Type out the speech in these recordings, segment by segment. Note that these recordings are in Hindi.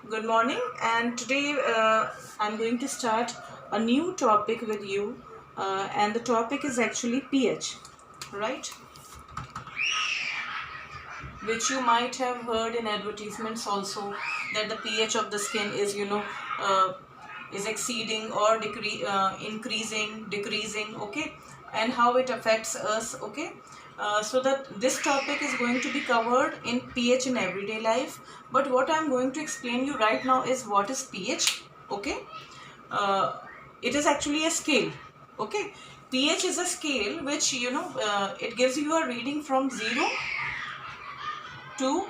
Good morning, and today I'm going to start a new topic with you, and the topic is actually pH, right? Which you might have heard in advertisements also, that the pH of the skin is, is exceeding or increasing, decreasing, okay, and how it affects us, okay. So that this topic is going to be covered in pH in everyday life, but what I'm going to explain you right now is what is pH, okay. It is actually a scale, okay. pH is a scale which it gives you a reading from 0 to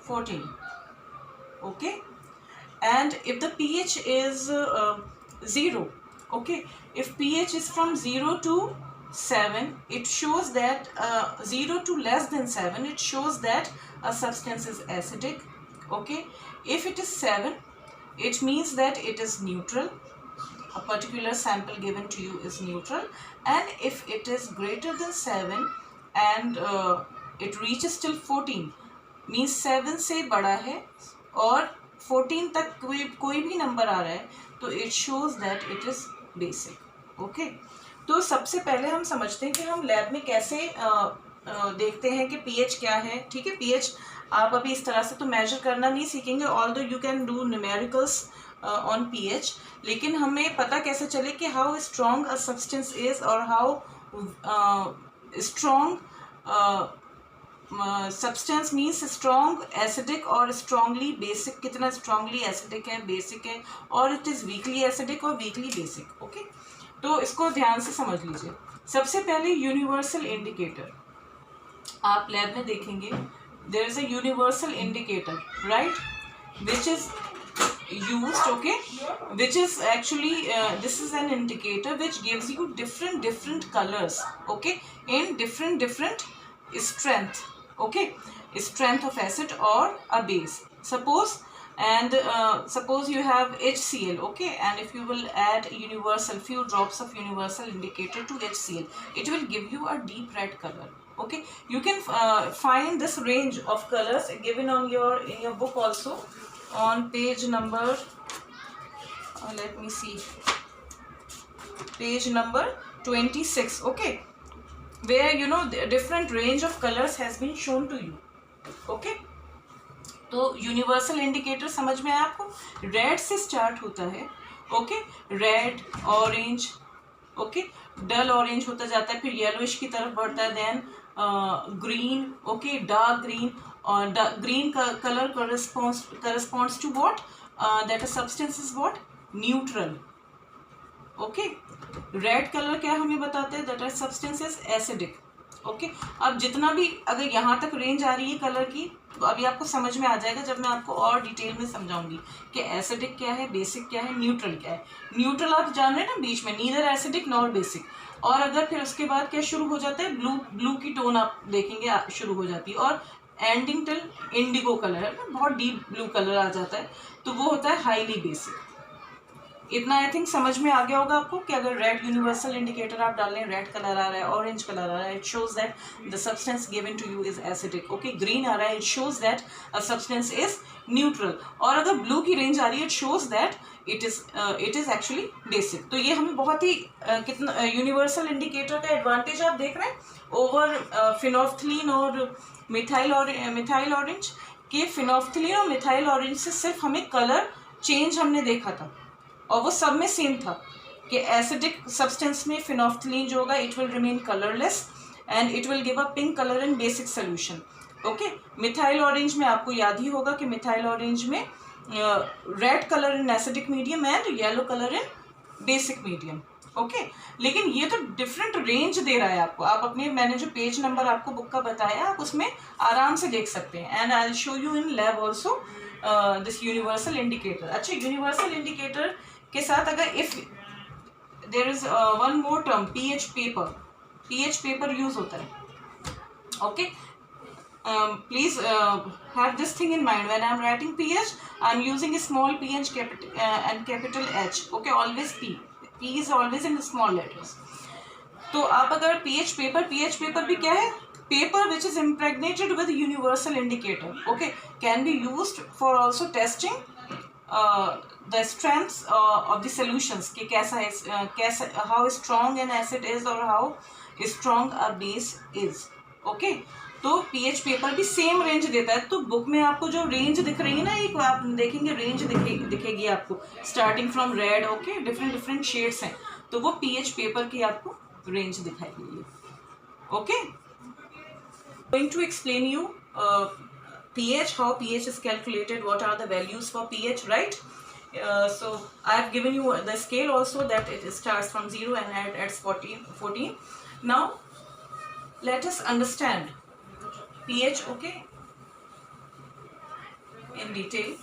14, okay. And if the pH is 0, okay, if pH is from 0 to 7, it shows that 0 to less than 7, it shows that a substance is acidic, okay. If it is 7, it means that it is neutral, a particular sample given to you is neutral. And if it is greater than 7 and it reaches till 14, means 7 से बड़ा है और 14 तक कोई भी नंबर आ रहा है, तो it shows that it is basic, okay. तो सबसे पहले हम समझते हैं कि हम लैब में कैसे देखते हैं कि पीएच क्या है, ठीक है। पीएच आप अभी इस तरह से तो मेजर करना नहीं सीखेंगे, although you can do numericals on pH, लेकिन हमें पता कैसे चले कि how strong a substance is और how strong substance means strong acidic और स्ट्रॉन्गली बेसिक, कितना स्ट्रॉन्गली एसिडिक है, बेसिक है, और इट इज़ वीकली एसिडिक और वीकली बेसिक, ओके। तो इसको ध्यान से समझ लीजिए। सबसे पहले यूनिवर्सल इंडिकेटर आप लैब में देखेंगे, there is a universal indicator, right, which is used, okay, which is actually this is an indicator which gives you different colors, okay, in different strength, okay, strength of acid or a base. Suppose you have HCl, okay, and if you will add few drops of universal indicator to HCl, it will give you a deep red color, okay. You can find this range of colors given on in your book also, on page number let me see, page number 26, okay, where different range of colors has been shown to you, okay. तो यूनिवर्सल इंडिकेटर समझ में आया आपको? रेड से स्टार्ट होता है, okay, red, orange, okay, dull orange होता जाता है, फिर येलोइश की तरफ बढ़ता है, then green, okay, dark green, और ग्रीन का colour corresponds to what, that a substance is what, neutral, okay. Red colour क्या हमें बताते हैं, that a substance is acidic, okay. अब जितना भी अगर यहाँ तक रेंज आ रही है कलर की, तो अभी आपको समझ में आ जाएगा जब मैं आपको और डिटेल में समझाऊंगी कि एसिडिक क्या है, बेसिक क्या है, न्यूट्रल क्या है। न्यूट्रल आप जान रहे हैं ना, बीच में, नीदर एसिडिक नॉर बेसिक। और अगर फिर उसके बाद क्या शुरू हो जाता है, ब्लू की टोन आप देखेंगे शुरू हो जाती है, और एंडिंग टिल इंडिगो कलर है ना, बहुत डीप ब्लू कलर आ जाता है, तो वो होता है हाईली बेसिक। इतना आई थिंक समझ में आ गया होगा आपको कि अगर रेड यूनिवर्सल इंडिकेटर आप डाल लें, रेड कलर आ रहा है, ऑरेंज कलर आ रहा है, it shows that the substance given to you is acidic, okay. Green आ रहा है, it shows that a substance is neutral, और अगर ब्लू की रेंज आ रही है, it shows that it is actually basic. तो ये हमें बहुत ही कितना यूनिवर्सल इंडिकेटर का एडवांटेज आप देख रहे हैं ओवर फिनोफ्थलीन और मिथाइल ऑरेंज, के फिनोफ्थलीन और मिथाइल ऑरेंज से सिर्फ हमें कलर चेंज हमने देखा था, और वो सब में सेम था कि एसिडिक सब्सटेंस में फिनोफ्थलीन जो होगा, it will remain colourless and it will give a pink colour in basic solution, okay. Methyl orange में आपको याद ही होगा कि मिथाइल ऑरेंज में red colour in acidic medium and yellow colour in basic medium, okay. लेकिन ये तो डिफरेंट रेंज दे रहा है आपको। आप अपने, मैंने जो पेज नंबर आपको बुक का बताया, आप उसमें आराम से देख सकते हैं, and I will show you in lab also this universal indicator. अच्छा, यूनिवर्सल इंडिकेटर के साथ अगर if there is one more term, pH paper use होता है, okay. Please have this thing in mind, when I am writing pH, I am using a small p and capital H, okay, always p is always in small letters. तो आप अगर पीएच पेपर भी क्या है, paper which is impregnated with universal indicator, okay, can be used for also testing the strengths of the solutions कि कैसा है, how strong an acid is or how strong a base is, okay. तो pH पेपर भी सेम रेंज देता है. तो बुक में आपको जो रेंज दिख रही है ना, एक आप देखेंगे रेंज दिखेगी आपको starting from red, okay, different shades हैं, तो वो pH पेपर की आपको रेंज दिखाई गई है, okay. Going to explain you pH, how pH is calculated, what are the values for pH, right? So I have given you the scale also, that it starts from 0 and adds 14. Now let us understand pH, okay, in detail.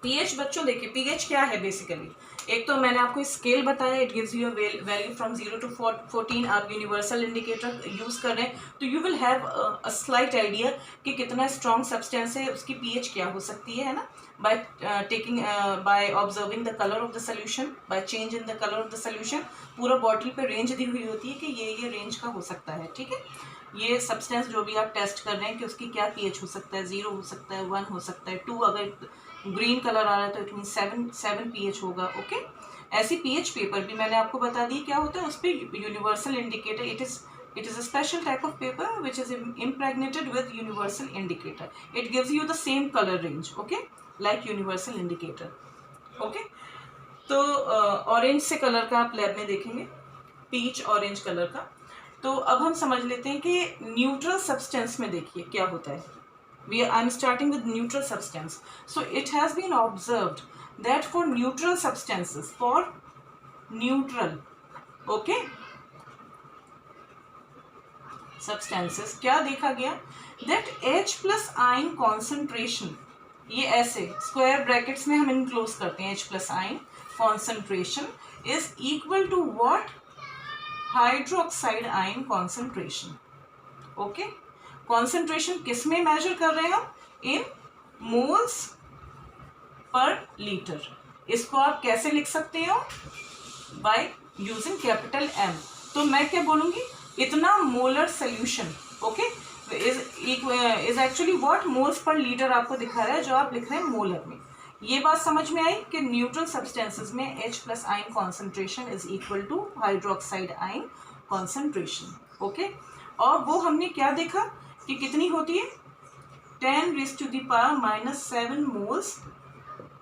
pH बच्चों देखिए pH क्या है बेसिकली. एक तो मैंने आपको स्केल बताया, it gives you value from 0 to 14. आप यूनिवर्सल इंडिकेटर यूज कर रहे हैं तो you will have a slight idea कि कितना स्ट्रॉन्ग सब्सटेंस है, उसकी pH क्या हो सकती है ना, by observing the colour of the solution, by change in the colour of the solution. पूरा बॉटल पे रेंज दी हुई होती है कि ये रेंज का हो सकता है, ठीक है. ये सब्सटेंस जो भी आप टेस्ट कर रहे हैं कि उसकी क्या pH हो सकता है, 0 हो सकता है, 1 हो सकता है, 2, अगर ग्रीन कलर आ रहा है तो इट मीन 7 pH होगा, ओके. ऐसी pH पेपर भी मैंने आपको बता दी क्या होता है, उस पर universal indicator, it is a special type of paper which is impregnated with universal indicator. It gives you the same color range, okay, like universal indicator, okay. तो ऑरेंज से कलर का आप लैब में देखेंगे, पीच ऑरेंज कलर का. तो अब हम समझ लेते हैं कि न्यूट्रल सब्सटेंस में देखिए क्या होता है. I am starting with neutral substance. So it has been observed that for neutral substances, for neutral, okay, substances, क्या देखा गया, that H plus ion concentration, ये ऐसे स्क्वायर ब्रैकेट्स में हम इनक्लोज करते हैं, H plus ion concentration is equal to what? Hydroxide ion concentration, okay. Concentration किस में मेजर कर रहे हैं हम, इन मोल्स पर लीटर. इसको आप कैसे लिख सकते हो, बाय यूजिंग कैपिटल M. तो मैं क्या बोलूँगी, इतना molar solution, okay, is actually what, moles per litre आपको दिखा रहा है, जो आप लिख रहे हैं मोलर में. ये बात समझ में आई कि न्यूट्रल सब्सटेंसेस में H plus ion concentration is equal to hydroxide ion concentration, okay. और वो हमने क्या देखा कि कितनी होती है, 10⁻⁻7 moles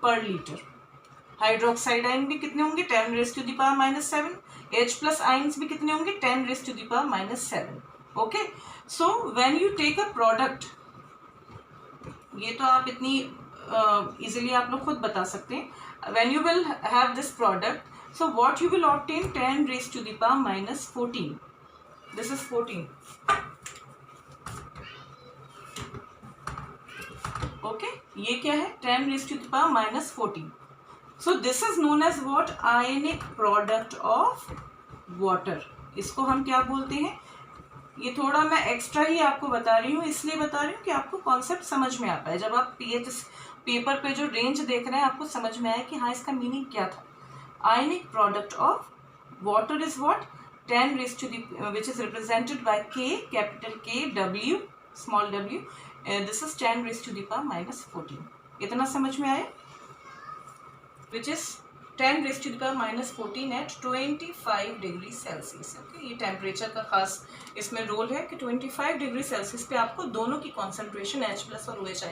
per litre. Hydroxide ion भी कितने होंगे, 10⁻⁻7. H प्लस आयन्स भी कितने होंगे, 10⁻⁻7, okay. So when you take a product, ये तो आप इतनी इजीली आप लोग खुद बता सकते हैं. When you will have this product, so what you will obtain, 10⁻⁻14. This is 14, okay. ये क्या है, 10⁻⁻14. So this is known as what, ionic product of water. इसको हम क्या बोलते हैं, ये थोड़ा मैं एक्स्ट्रा ही आपको बता रही हूँ, इसलिए बता रही हूँ कि आपको कॉन्सेप्ट समझ में आता है. जब आप pH पेपर पे जो रेंज देख रहे हैं, आपको समझ में आया कि हाँ इसका मीनिंग क्या था. आयनिक product of water is what, 10 which is represented by K, capital K, W, small w. This is 10⁻⁻14. इतना समझ में आया, which is 10⁻⁻14 at 25 degree Celsius, okay. ये टेम्परेचर का खास इसमें रोल है कि 25 डिग्री सेल्सियस पे आपको दोनों की कॉन्सेंट्रेशन H प्लस और OH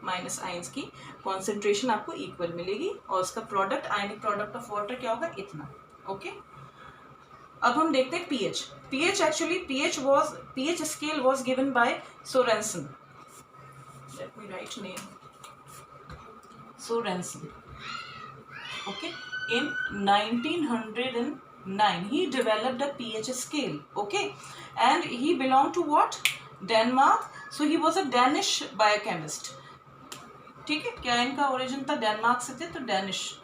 माइनस आयंस की कॉन्सेंट्रेशन आपको इक्वल मिलेगी, और उसका product, ionic product of water क्या होगा, इतना, ओके. अब हम देखते हैं pH. pH actually pH scale was given by Sorensen. Let me write name. Sorensen. Okay. In 1909, he developed a pH scale. Okay, and he belonged to what? Denmark. So he was a Danish biochemist. ठीक है, क्या इनका ओरिजिन था, डेनमार्क से थे, तो डेनिश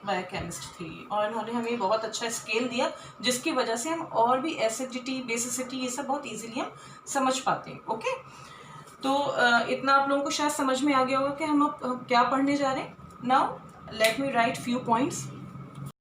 बायोकेमिस्ट थी, और इन्होंने हमें बहुत अच्छा स्केल दिया, जिसकी वजह से हम और भी एसिडिटी, बेसिसिटी, ये सब बहुत इजीली हम समझ पाते हैं, ओके. तो इतना आप लोगों को शायद समझ में आ गया होगा कि हम अब क्या पढ़ने जा रहे हैं. Now let me right few points.